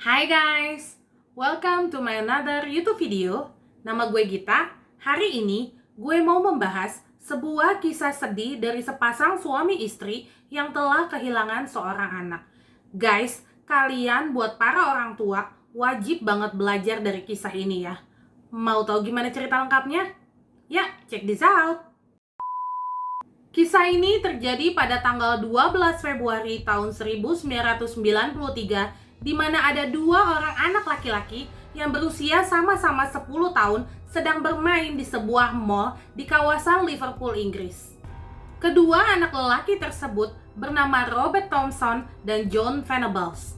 Hai guys, welcome to my another YouTube video. Nama gue Gita. Hari ini gue mau membahas sebuah kisah sedih dari sepasang suami istri yang telah kehilangan seorang anak. Guys, kalian buat para orang tua wajib banget belajar dari kisah ini ya. Mau tahu gimana cerita lengkapnya? Ya, check this out. Kisah ini terjadi pada tanggal 12 Februari tahun 1993 di mana ada dua orang anak laki-laki yang berusia sama-sama 10 tahun sedang bermain di sebuah mall di kawasan Liverpool, Inggris. Kedua anak lelaki tersebut bernama Robert Thompson dan John Venables.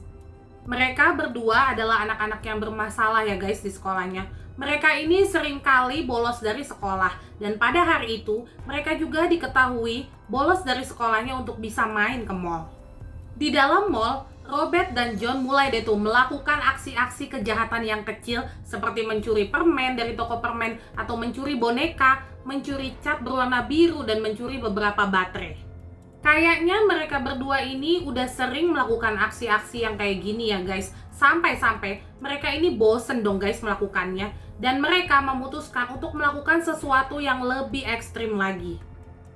Mereka berdua adalah anak-anak yang bermasalah ya guys di sekolahnya. Mereka ini seringkali bolos dari sekolah dan pada hari itu mereka juga diketahui bolos dari sekolahnya untuk bisa main ke mall. Di dalam mall, Robert dan John mulai deh tuh melakukan aksi-aksi kejahatan yang kecil seperti mencuri permen dari toko permen atau mencuri boneka, mencuri cat berwarna biru dan mencuri beberapa baterai. Kayaknya mereka berdua ini udah sering melakukan aksi-aksi yang kayak gini ya guys. Sampai-sampai mereka ini bosen dong guys melakukannya dan mereka memutuskan untuk melakukan sesuatu yang lebih ekstrim lagi.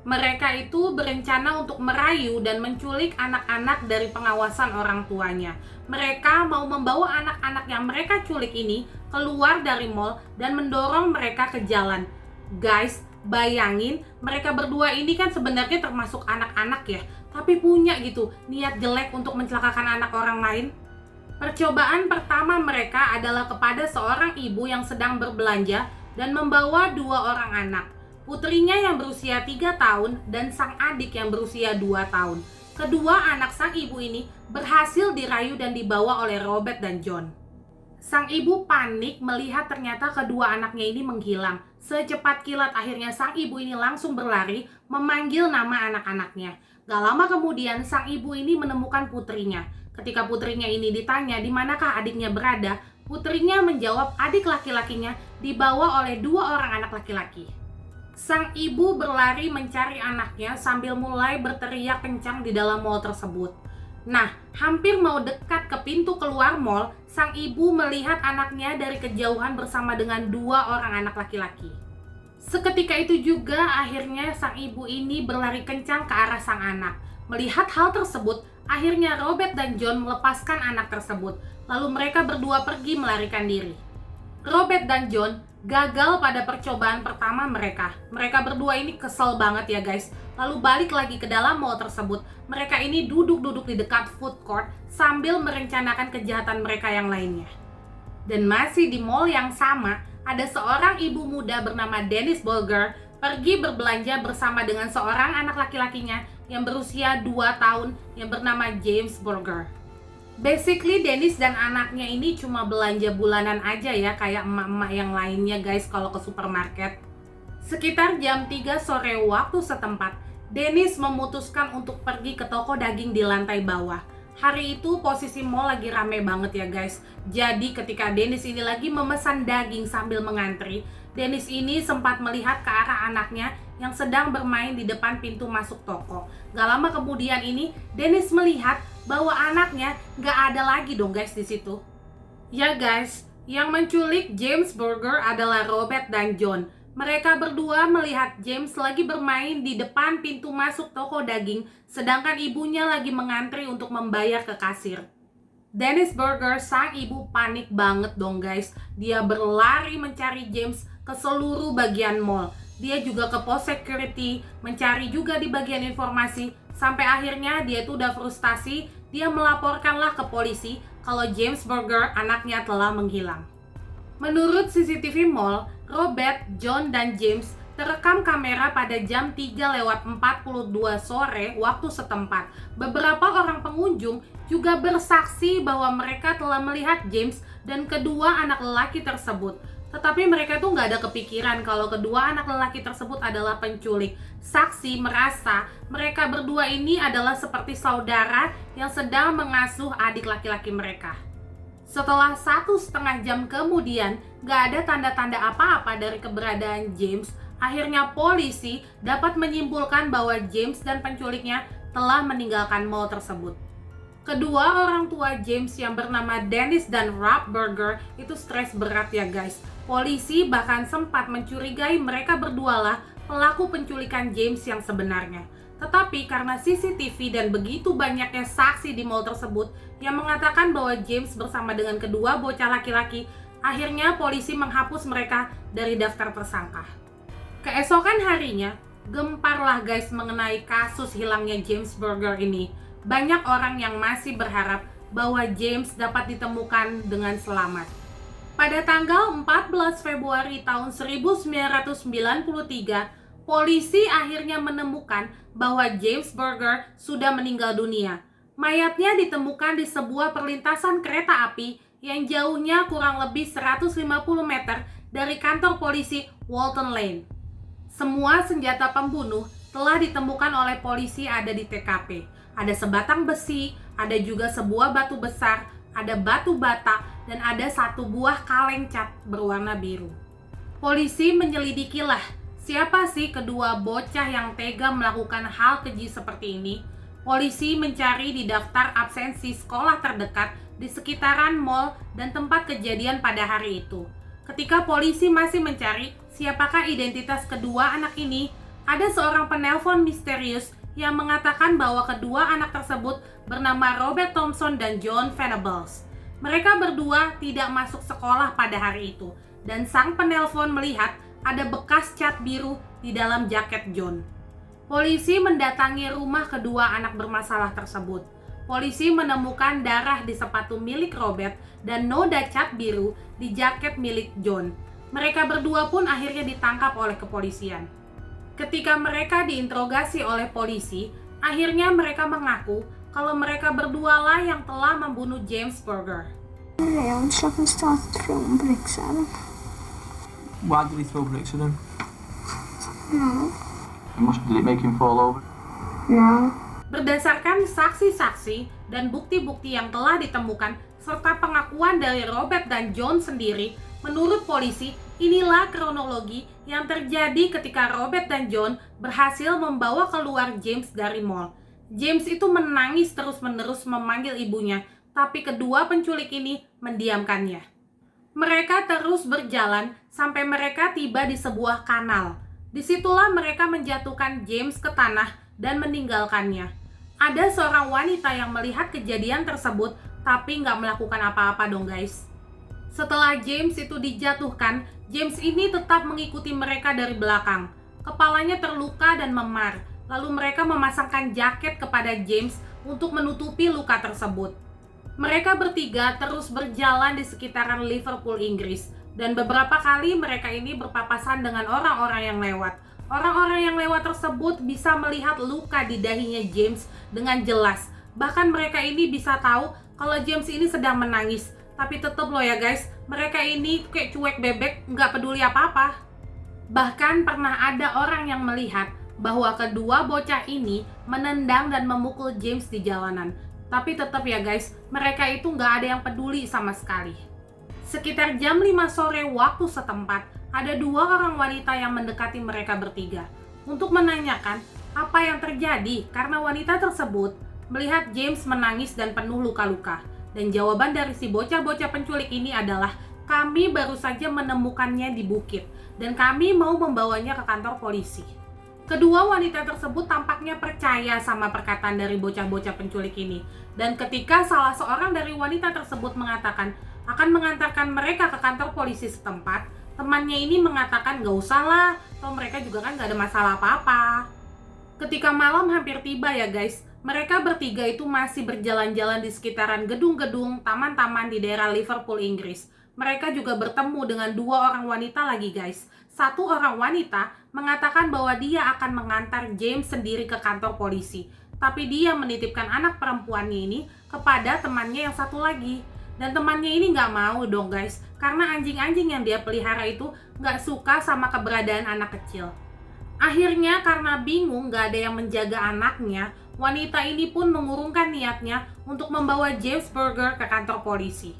Mereka itu berencana untuk merayu dan menculik anak-anak dari pengawasan orang tuanya. Mereka mau membawa anak-anak yang mereka culik ini keluar dari mall dan mendorong mereka ke jalan. Guys, bayangin mereka berdua ini kan sebenarnya termasuk anak-anak ya, tapi punya gitu niat jelek untuk mencelakakan anak orang lain. Percobaan pertama mereka adalah kepada seorang ibu yang sedang berbelanja dan membawa dua orang anak. Putrinya yang berusia 3 tahun dan sang adik yang berusia 2 tahun. Kedua anak sang ibu ini berhasil dirayu dan dibawa oleh Robert dan John. Sang ibu panik melihat ternyata kedua anaknya ini menghilang. Secepat kilat akhirnya sang ibu ini langsung berlari memanggil nama anak-anaknya. Gak lama kemudian sang ibu ini menemukan putrinya. Ketika putrinya ini ditanya di manakah adiknya berada, putrinya menjawab adik laki-lakinya dibawa oleh dua orang anak laki-laki. Sang ibu berlari mencari anaknya sambil mulai berteriak kencang di dalam mall tersebut. Nah, hampir mau dekat ke pintu keluar mall, sang ibu melihat anaknya dari kejauhan bersama dengan dua orang anak laki-laki. Seketika itu juga akhirnya sang ibu ini berlari kencang ke arah sang anak. Melihat hal tersebut, akhirnya Robert dan John melepaskan anak tersebut. Lalu mereka berdua pergi melarikan diri. Robert dan John gagal pada percobaan pertama mereka. Mereka berdua ini kesel banget ya guys. Lalu balik lagi ke dalam mall tersebut. Mereka ini duduk-duduk di dekat food court sambil merencanakan kejahatan mereka yang lainnya. Dan masih di mall yang sama, ada seorang ibu muda bernama Dennis Burger pergi berbelanja bersama dengan seorang anak laki-lakinya yang berusia 2 tahun yang bernama James Burger. Basically Dennis dan anaknya ini cuma belanja bulanan aja ya, kayak emak-emak yang lainnya guys kalau ke supermarket. Sekitar jam 3 sore waktu setempat, Dennis memutuskan untuk pergi ke toko daging di lantai bawah. Hari itu posisi mall lagi rame banget ya guys. Jadi ketika Dennis ini lagi memesan daging sambil mengantri, Dennis ini sempat melihat ke arah anaknya yang sedang bermain di depan pintu masuk toko. Gak lama kemudian ini, Dennis melihat bahwa anaknya gak ada lagi dong guys di situ. Ya guys, yang menculik James Burger adalah Robert dan John. Mereka berdua melihat James lagi bermain di depan pintu masuk toko daging, sedangkan ibunya lagi mengantri untuk membayar ke kasir. Dennis Burger, sang ibu panik banget dong guys. Dia berlari mencari James ke seluruh bagian mall. Dia juga ke pos security, mencari juga di bagian informasi. Sampai akhirnya dia tuh udah frustasi, dia melaporkanlah ke polisi kalau James Burger anaknya telah menghilang. Menurut CCTV mall, Robert, John, dan James terekam kamera pada jam 3:42 sore waktu setempat. Beberapa orang pengunjung juga bersaksi bahwa mereka telah melihat James dan kedua anak lelaki tersebut. Tetapi mereka tuh nggak ada kepikiran kalau kedua anak lelaki tersebut adalah penculik. Saksi merasa mereka berdua ini adalah seperti saudara yang sedang mengasuh adik laki-laki mereka. Setelah 1,5 jam kemudian, nggak ada tanda-tanda apa-apa dari keberadaan James. Akhirnya polisi dapat menyimpulkan bahwa James dan penculiknya telah meninggalkan mall tersebut. Kedua orang tua James yang bernama Dennis dan Rob Berger itu stres berat ya guys. Polisi bahkan sempat mencurigai mereka berdua lah pelaku penculikan James yang sebenarnya. Tetapi karena CCTV dan begitu banyaknya saksi di mall tersebut yang mengatakan bahwa James bersama dengan kedua bocah laki-laki, akhirnya polisi menghapus mereka dari daftar tersangka. Keesokan harinya, gemparlah guys mengenai kasus hilangnya James Berger ini. Banyak orang yang masih berharap bahwa James dapat ditemukan dengan selamat. Pada tanggal 14 Februari tahun 1993, polisi akhirnya menemukan bahwa James Berger sudah meninggal dunia. Mayatnya ditemukan di sebuah perlintasan kereta api yang jauhnya kurang lebih 150 meter dari kantor polisi Walton Lane. Semua senjata pembunuh telah ditemukan oleh polisi ada di TKP. Ada sebatang besi, ada juga sebuah batu besar, ada batu bata, dan ada satu buah kaleng cat berwarna biru. Polisi menyelidikilah siapa sih kedua bocah yang tega melakukan hal keji seperti ini. Polisi mencari di daftar absensi sekolah terdekat di sekitaran mall dan tempat kejadian pada hari itu. Ketika polisi masih mencari siapakah identitas kedua anak ini, ada seorang penelpon misterius yang mengatakan bahwa kedua anak tersebut bernama Robert Thompson dan John Venables. Mereka berdua tidak masuk sekolah pada hari itu, dan sang penelpon melihat ada bekas cat biru di dalam jaket John. Polisi mendatangi rumah kedua anak bermasalah tersebut. Polisi menemukan darah di sepatu milik Robert dan noda cat biru di jaket milik John. Mereka berdua pun akhirnya ditangkap oleh kepolisian. Ketika mereka diinterogasi oleh polisi, akhirnya mereka mengaku kalau mereka berdua lah yang telah membunuh James Berger. Why did he throw bricks at him? No. Did it make him fall over? No. Berdasarkan saksi-saksi dan bukti-bukti yang telah ditemukan, serta pengakuan dari Robert dan John sendiri, menurut polisi, inilah kronologi yang terjadi ketika Robert dan John berhasil membawa keluar James dari mall. James itu menangis terus-menerus memanggil ibunya, tapi kedua penculik ini mendiamkannya. Mereka terus berjalan sampai mereka tiba di sebuah kanal. Disitulah mereka menjatuhkan James ke tanah dan meninggalkannya. Ada seorang wanita yang melihat kejadian tersebut, tapi nggak melakukan apa-apa dong guys. Setelah James itu dijatuhkan, James ini tetap mengikuti mereka dari belakang. Kepalanya terluka dan memar, lalu mereka memasangkan jaket kepada James untuk menutupi luka tersebut. Mereka bertiga terus berjalan di sekitaran Liverpool, Inggris, dan beberapa kali mereka ini berpapasan dengan orang-orang yang lewat. Orang-orang yang lewat tersebut bisa melihat luka di dahinya James dengan jelas. Bahkan mereka ini bisa tahu kalau James ini sedang menangis. Tapi tetap loh ya guys, mereka ini kayak cuek bebek, nggak peduli apa-apa. Bahkan pernah ada orang yang melihat bahwa kedua bocah ini menendang dan memukul James di jalanan. Tapi tetap ya guys, mereka itu nggak ada yang peduli sama sekali. Sekitar jam 5 sore waktu setempat, ada dua orang wanita yang mendekati mereka bertiga untuk menanyakan apa yang terjadi karena wanita tersebut melihat James menangis dan penuh luka-luka. Dan jawaban dari si bocah-bocah penculik ini adalah, kami baru saja menemukannya di bukit dan kami mau membawanya ke kantor polisi. Kedua wanita tersebut tampaknya percaya sama perkataan dari bocah-bocah penculik ini. Dan ketika salah seorang dari wanita tersebut mengatakan akan mengantarkan mereka ke kantor polisi setempat, temannya ini mengatakan gak usah lah, toh mereka juga kan gak ada masalah apa-apa. Ketika malam hampir tiba ya guys, mereka bertiga itu masih berjalan-jalan di sekitaran gedung-gedung, taman-taman di daerah Liverpool, Inggris. Mereka juga bertemu dengan dua orang wanita lagi guys. Satu orang wanita mengatakan bahwa dia akan mengantar James sendiri ke kantor polisi. Tapi dia menitipkan anak perempuannya ini kepada temannya yang satu lagi. Dan temannya ini nggak mau dong guys, karena anjing-anjing yang dia pelihara itu nggak suka sama keberadaan anak kecil. Akhirnya karena bingung nggak ada yang menjaga anaknya, wanita ini pun mengurungkan niatnya untuk membawa James Berger ke kantor polisi.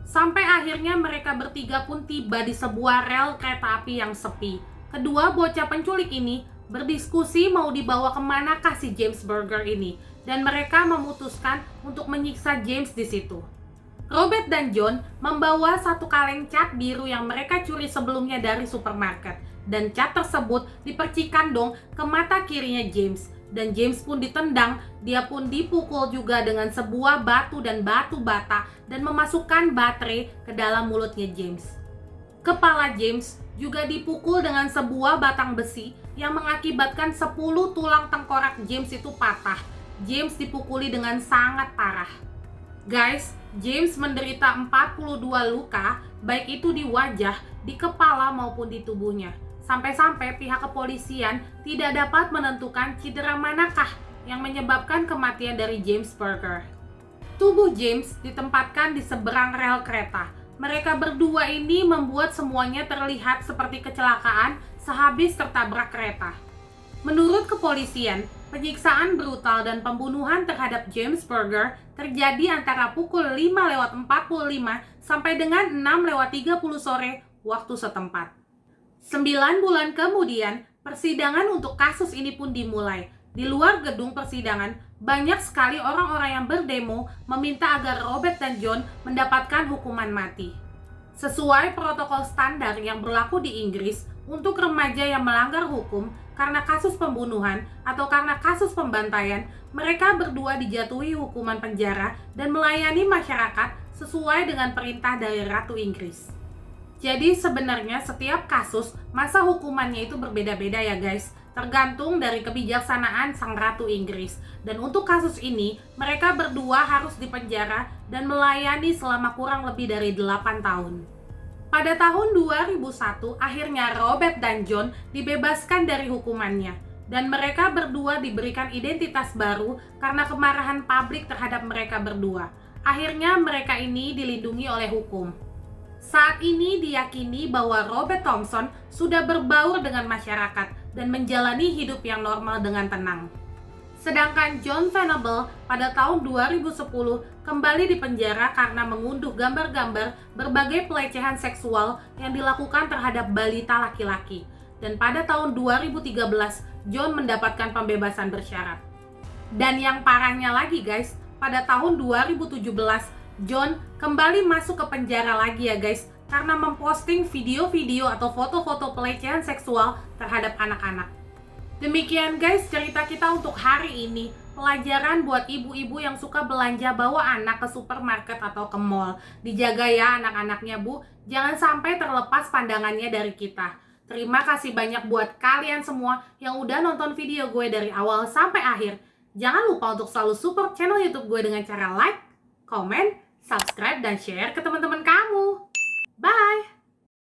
Sampai akhirnya mereka bertiga pun tiba di sebuah rel kereta api yang sepi. Kedua bocah penculik ini berdiskusi mau dibawa kemanakah si James Berger ini. dan mereka memutuskan untuk menyiksa James di situ. Robert dan John membawa satu kaleng cat biru yang mereka curi sebelumnya dari supermarket, dan cat tersebut dipercikan dong ke mata kirinya James, dan James pun ditendang. Dia pun dipukul juga dengan sebuah batu dan batu bata dan memasukkan baterai ke dalam mulutnya James. Kepala James juga dipukul dengan sebuah batang besi yang mengakibatkan 10 tulang tengkorak James itu patah. James dipukuli dengan sangat parah. Guys, James menderita 42 luka, baik itu di wajah, di kepala maupun di tubuhnya. Sampai-sampai pihak kepolisian tidak dapat menentukan cedera manakah yang menyebabkan kematian dari James Berger. Tubuh James ditempatkan di seberang rel kereta. Mereka berdua ini membuat semuanya terlihat seperti kecelakaan sehabis tertabrak kereta. Menurut kepolisian, penyiksaan brutal dan pembunuhan terhadap James Berger terjadi antara pukul 5:45 sampai dengan 6:30 sore waktu setempat. 9 bulan kemudian, persidangan untuk kasus ini pun dimulai. Di luar gedung persidangan, banyak sekali orang-orang yang berdemo meminta agar Robert dan John mendapatkan hukuman mati. Sesuai protokol standar yang berlaku di Inggris, untuk remaja yang melanggar hukum karena kasus pembunuhan atau karena kasus pembantaian, mereka berdua dijatuhi hukuman penjara dan melayani masyarakat sesuai dengan perintah dari Ratu Inggris. Jadi sebenarnya setiap kasus masa hukumannya itu berbeda-beda ya guys, tergantung dari kebijaksanaan sang Ratu Inggris. Dan untuk kasus ini, mereka berdua harus dipenjara dan melayani selama kurang lebih dari 8 tahun. Pada tahun 2001, akhirnya Robert dan John dibebaskan dari hukumannya. Dan mereka berdua diberikan identitas baru karena kemarahan publik terhadap mereka berdua. Akhirnya mereka ini dilindungi oleh hukum. Saat ini diyakini bahwa Robert Thompson sudah berbaur dengan masyarakat dan menjalani hidup yang normal dengan tenang. Sedangkan John Venable pada tahun 2010 kembali dipenjara karena mengunduh gambar-gambar berbagai pelecehan seksual yang dilakukan terhadap balita laki-laki. Dan pada tahun 2013, John mendapatkan pembebasan bersyarat. Dan yang parahnya lagi guys, pada tahun 2017, John kembali masuk ke penjara lagi ya guys, karena memposting video-video atau foto-foto pelecehan seksual terhadap anak-anak. Demikian guys cerita kita untuk hari ini. Pelajaran buat ibu-ibu yang suka belanja bawa anak ke supermarket atau ke mall. Dijaga ya anak-anaknya bu, jangan sampai terlepas pandangannya dari kita. Terima kasih banyak buat kalian semua yang udah nonton video gue dari awal sampai akhir. Jangan lupa untuk selalu support channel YouTube gue dengan cara like, comment, subscribe, dan share ke teman-teman